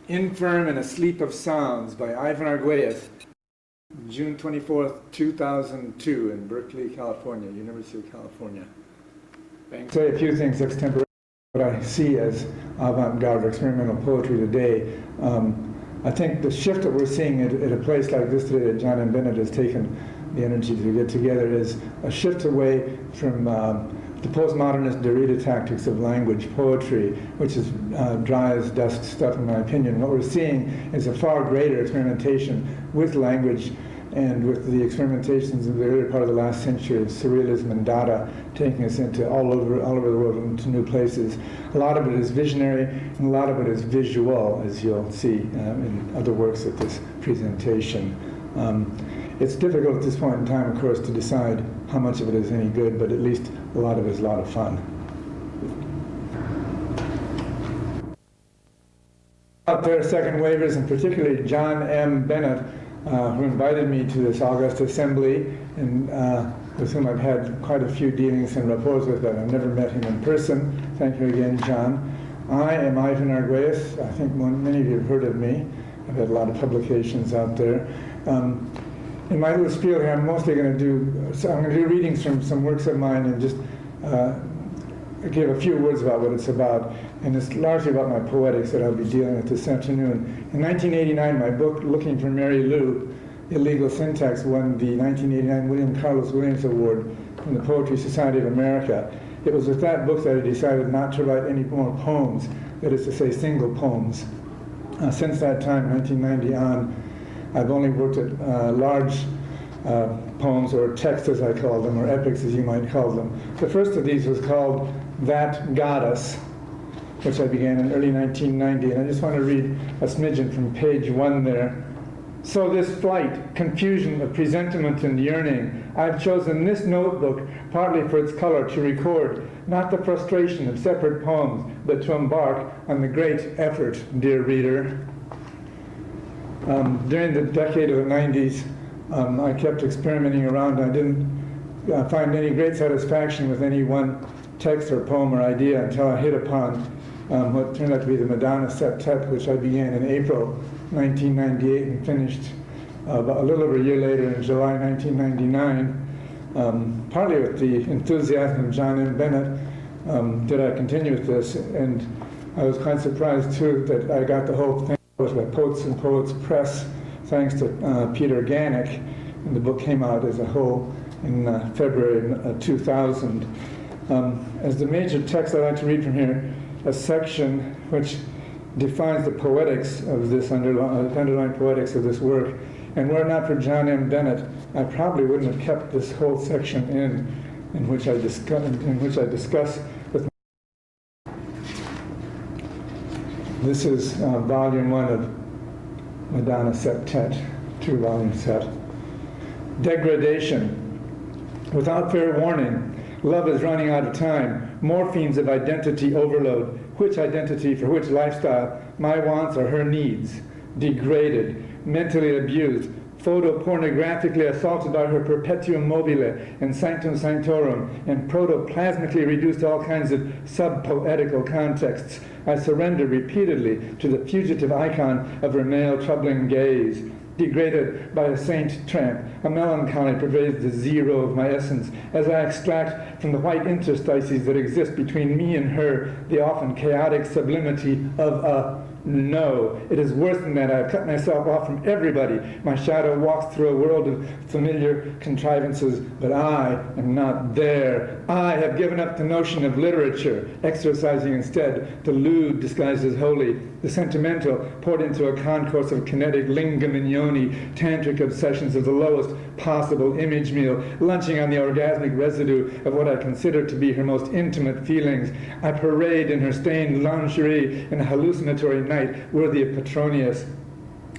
Infirm and a Sleep of Sounds by Ivan Argüelles, June 24th, 2002 in Berkeley, California, University of California. Thanks. Say a few things extemporary. What I see as avant-garde or experimental poetry today. I think the shift that we're seeing at a place like this today that John M. Bennett has taken the energy to get together is a shift away from the postmodernist Derrida tactics of language poetry, which is dry as dust stuff in my opinion. What we're seeing is a far greater experimentation with language and with the experimentations of the earlier part of the last century of surrealism and Dada taking us into all over the world into new places. A lot of it is visionary and a lot of it is visual, as you'll see in other works of this presentation. It's difficult at this point in time, of course, to decide how much of it is any good, but at least a lot of it is a lot of fun. Out there, second wavers, and particularly John M. Bennett, who invited me to this August assembly, and with whom I've had quite a few dealings and rapports with, but I've never met him in person. Thank you again, John. I am Ivan Argüelles. I think many of you have heard of me. I've had a lot of publications out there. In my little spiel here, I'm mostly going to do readings from some works of mine and just give a few words about what it's about. And it's largely about my poetics that I'll be dealing with this afternoon. In 1989, my book, Looking for Mary Lou, Illegal Syntax, won the 1989 William Carlos Williams Award from the Poetry Society of America. It was with that book that I decided not to write any more poems, that is to say, single poems. Since that time, 1990 on, I've only worked at large poems, or texts as I call them, or epics as you might call them. The first of these was called That Goddess, which I began in early 1990, and I just want to read a smidgen from page 1 there. So this flight, confusion of presentiment and yearning, I've chosen this notebook partly for its color to record, not the frustration of separate poems, but to embark on the great effort, dear reader. During the decade of the 90s, I kept experimenting around. I didn't find any great satisfaction with any one text or poem or idea until I hit upon what turned out to be the Madonna Septet, which I began in April 1998 and finished about a little over a year later in July 1999. Partly with the enthusiasm of John M. Bennett did I continue with this, and I was quite surprised too that I got the whole thing by Poets and Poets Press, thanks to Peter Ganick, and the book came out as a whole in February 2000. As the major text I'd like to read from here, a section which defines the poetics of this underlying poetics of this work. And were it not for John M. Bennett, I probably wouldn't have kept this whole section in which I discuss with. This is volume 1 of Madonna Septet, 2-volume set. Degradation. Without fair warning, love is running out of time. Morphines of identity overload. Which identity for which lifestyle? My wants or her needs? Degraded, mentally abused, photopornographically assaulted by her perpetuum mobile and sanctum sanctorum, and protoplasmically reduced to all kinds of sub-poetical contexts. I surrender repeatedly to the fugitive icon of her male troubling gaze. Degraded by a saint tramp, a melancholy pervades the zero of my essence as I extract from the white interstices that exist between me and her the often chaotic sublimity of a no. It is worse than that. I have cut myself off from everybody. My shadow walks through a world of familiar contrivances, but I am not there. I have given up the notion of literature, exercising instead the lewd disguised as holy, the sentimental poured into a concourse of kinetic lingam and yoni, tantric obsessions of the lowest possible image meal, lunching on the orgasmic residue of what I consider to be her most intimate feelings. I parade in her stained lingerie in a hallucinatory night worthy of Petronius,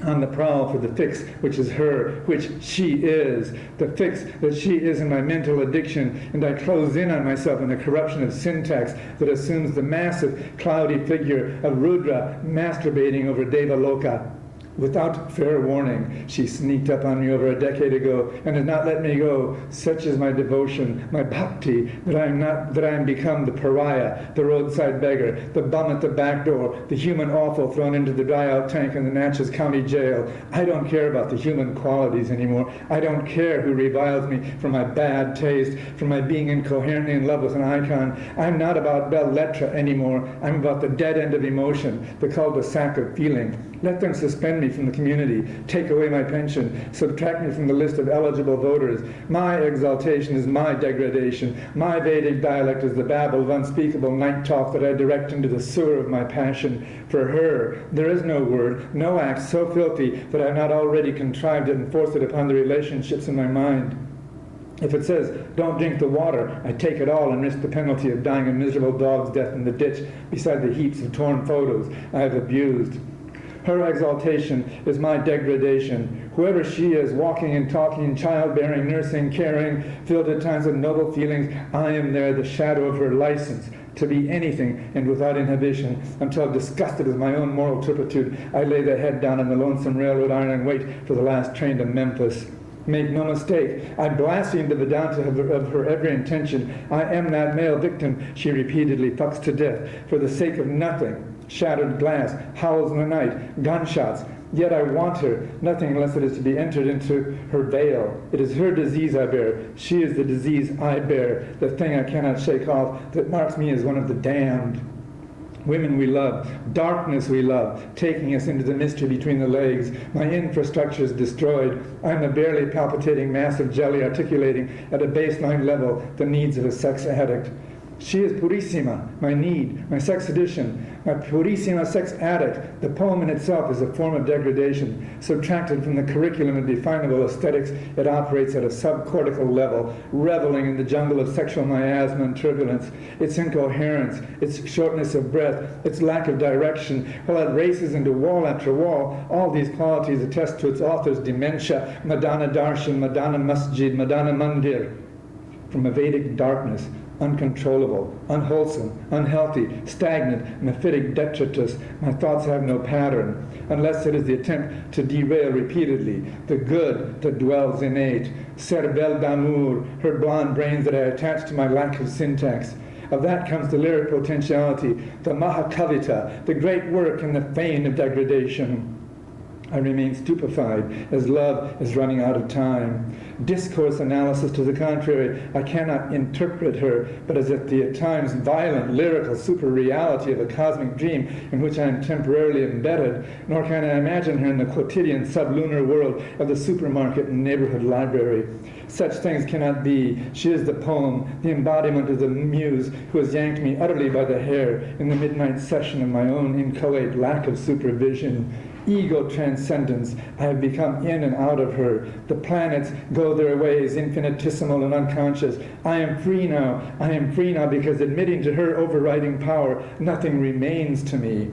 on the prowl for the fix which is her, which she is, the fix that she is in my mental addiction, and I close in on myself in a corruption of syntax that assumes the massive, cloudy figure of Rudra masturbating over Devaloka. Without fair warning, she sneaked up on me over a decade ago and has not let me go. Such is my devotion, my bhakti, that I am become the pariah, the roadside beggar, the bum at the back door, the human offal thrown into the dry-out tank in the Natchez County Jail. I don't care about the human qualities anymore. I don't care who reviles me for my bad taste, for my being incoherently in love with an icon. I'm not about belles lettres anymore. I'm about the dead end of emotion, the cul-de-sac of feeling. Let them suspend me from the community, take away my pension, subtract me from the list of eligible voters. My exaltation is my degradation. My Vedic dialect is the babble of unspeakable night talk that I direct into the sewer of my passion. For her, there is no word, no act so filthy that I have not already contrived it and forced it upon the relationships in my mind. If it says, don't drink the water, I take it all and risk the penalty of dying a miserable dog's death in the ditch beside the heaps of torn photos I have abused. Her exaltation is my degradation. Whoever she is, walking and talking, childbearing, nursing, caring, filled at times with noble feelings, I am there, the shadow of her license to be anything and without inhibition, until disgusted with my own moral turpitude, I lay the head down on the lonesome railroad iron and wait for the last train to Memphis. Make no mistake, I blasphemed the Vedanta of her every intention. I am that male victim she repeatedly fucks to death for the sake of nothing. Shattered glass, howls in the night, gunshots. Yet I want her, nothing unless it is to be entered into her veil. It is her disease I bear. She is the disease I bear, the thing I cannot shake off that marks me as one of the damned. Women we love, darkness we love, taking us into the mystery between the legs. My infrastructure is destroyed. I'm a barely palpitating mass of jelly articulating at a baseline level the needs of a sex addict. She is Purissima, my need, my sex addiction, my Purissima sex addict. The poem in itself is a form of degradation. Subtracted from the curriculum of definable aesthetics, it operates at a subcortical level, reveling in the jungle of sexual miasma and turbulence. Its incoherence, its shortness of breath, its lack of direction, while it races into wall after wall, all these qualities attest to its author's dementia, Madana Darshan, Madana Masjid, Madana Mandir. From a Vedic darkness, uncontrollable, unwholesome, unhealthy, stagnant, mephitic detritus, my thoughts have no pattern, unless it is the attempt to derail repeatedly the good that dwells innate. Cervelle d'amour, her blonde brains that I attach to my lack of syntax. Of that comes the lyric potentiality, the Mahakavita, the great work and the fane of degradation. I remain stupefied as love is running out of time. Discourse analysis to the contrary, I cannot interpret her, but as if the at times violent, lyrical super-reality of a cosmic dream in which I am temporarily embedded, nor can I imagine her in the quotidian sublunar world of the supermarket and neighborhood library. Such things cannot be. She is the poem, the embodiment of the muse who has yanked me utterly by the hair in the midnight session of my own inchoate lack of supervision. Ego transcendence, I have become in and out of her. The planets go their ways, infinitesimal and unconscious. I am free now. I am free now because admitting to her overriding power, nothing remains to me.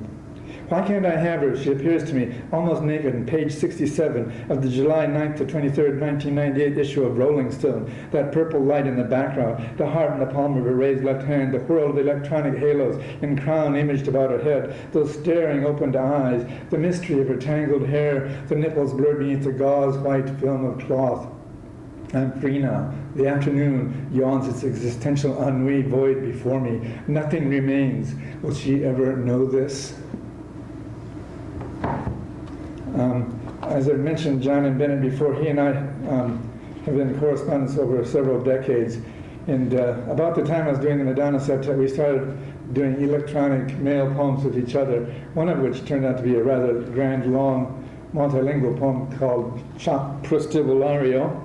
Why can't I have her? She appears to me almost naked on page 67 of the July 9th to 23rd, 1998 issue of Rolling Stone. That purple light in the background, the heart in the palm of her raised left hand, the whirl of electronic halos in crown imaged about her head, those staring opened eyes, the mystery of her tangled hair, the nipples blurred beneath the gauze white film of cloth. I'm free now. The afternoon yawns its existential ennui void before me. Nothing remains. Will she ever know this? As I mentioned John and Bennett before, he and I have been in correspondence over several decades. And about the time I was doing the Madonna septet, we started doing electronic male poems with each other, one of which turned out to be a rather grand, long, multilingual poem called Chop Prostibulario.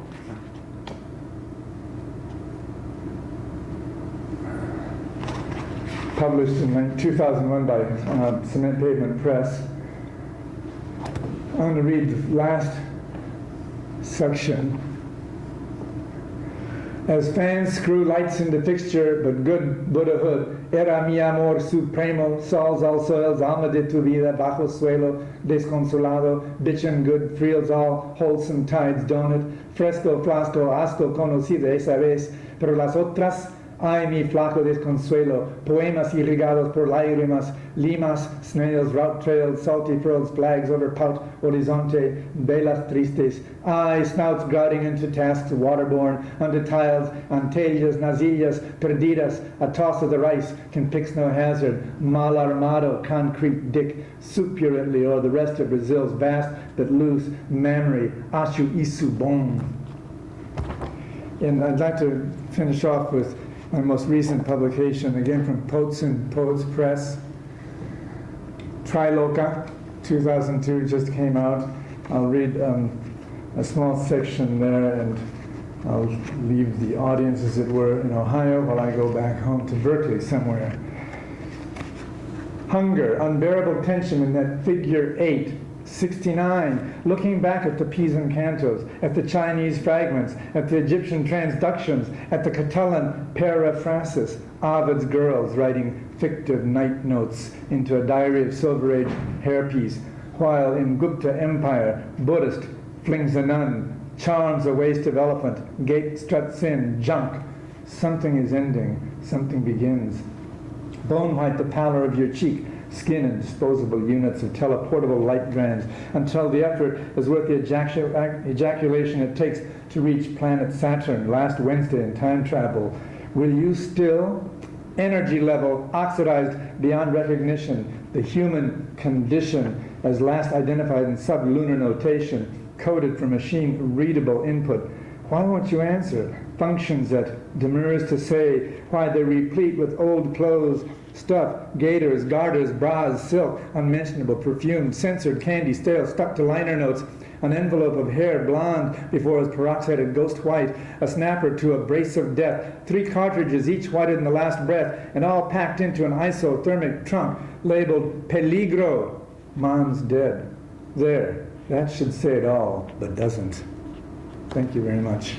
Published in 2001 by Cement Pavement Press. I'm going to read the last section. As fans screw lights into fixture, but good Buddhahood, era mi amor supremo, sols al soils, alma de tu vida, bajo suelo, desconsolado, bitch and good, friels all, wholesome tides donut, fresco, flasco, asco, conocida esa vez, pero las otras, Ay, mi flaco desconsuelo, poemas irrigados por lágrimas, limas, snails, route trails, salty pearls, flags over pout, horizonte, velas tristes. Ay, snouts grouting into tasks waterborne, onto tiles, antellas, nazillas, perdidas, a toss of the rice, can fix no hazard, mal armado, concrete dick, supurently o'er the rest of Brazil's vast but loose memory, acho isso bom. And I'd like to finish off with my most recent publication, again from Poets and Poets Press. Triloka, 2002, just came out. I'll read a small section there, and I'll leave the audience, as it were, in Ohio while I go back home to Berkeley somewhere. Hunger, unbearable tension in that figure 8. 69, looking back at the Pisan cantos, at the Chinese fragments, at the Egyptian transductions, at the Catalan paraphrasis, Ovid's girls writing fictive night notes into a diary of Silver Age hairpiece, while in Gupta Empire, Buddhist flings a nun, charms a waste of elephant, gate struts in, junk. Something is ending, something begins. Bone white the pallor of your cheek, skin and disposable units of teleportable light strands, until the effort is worth the ejaculation it takes to reach planet Saturn last Wednesday in time travel. Will you still, energy level oxidized beyond recognition, the human condition as last identified in sublunar notation, coded for machine-readable input? Why won't you answer? Functions that demurs to say why they're replete with old clothes, stuff, gaiters, garters, bras, silk, unmentionable perfume, censored candy, stale, stuck to liner notes, an envelope of hair blonde before his peroxided ghost white, a snapper to a brace of death, 3 cartridges, each whited in the last breath, and all packed into an isothermic trunk labeled peligro. Mom's dead. There, that should say it all, but doesn't. Thank you very much.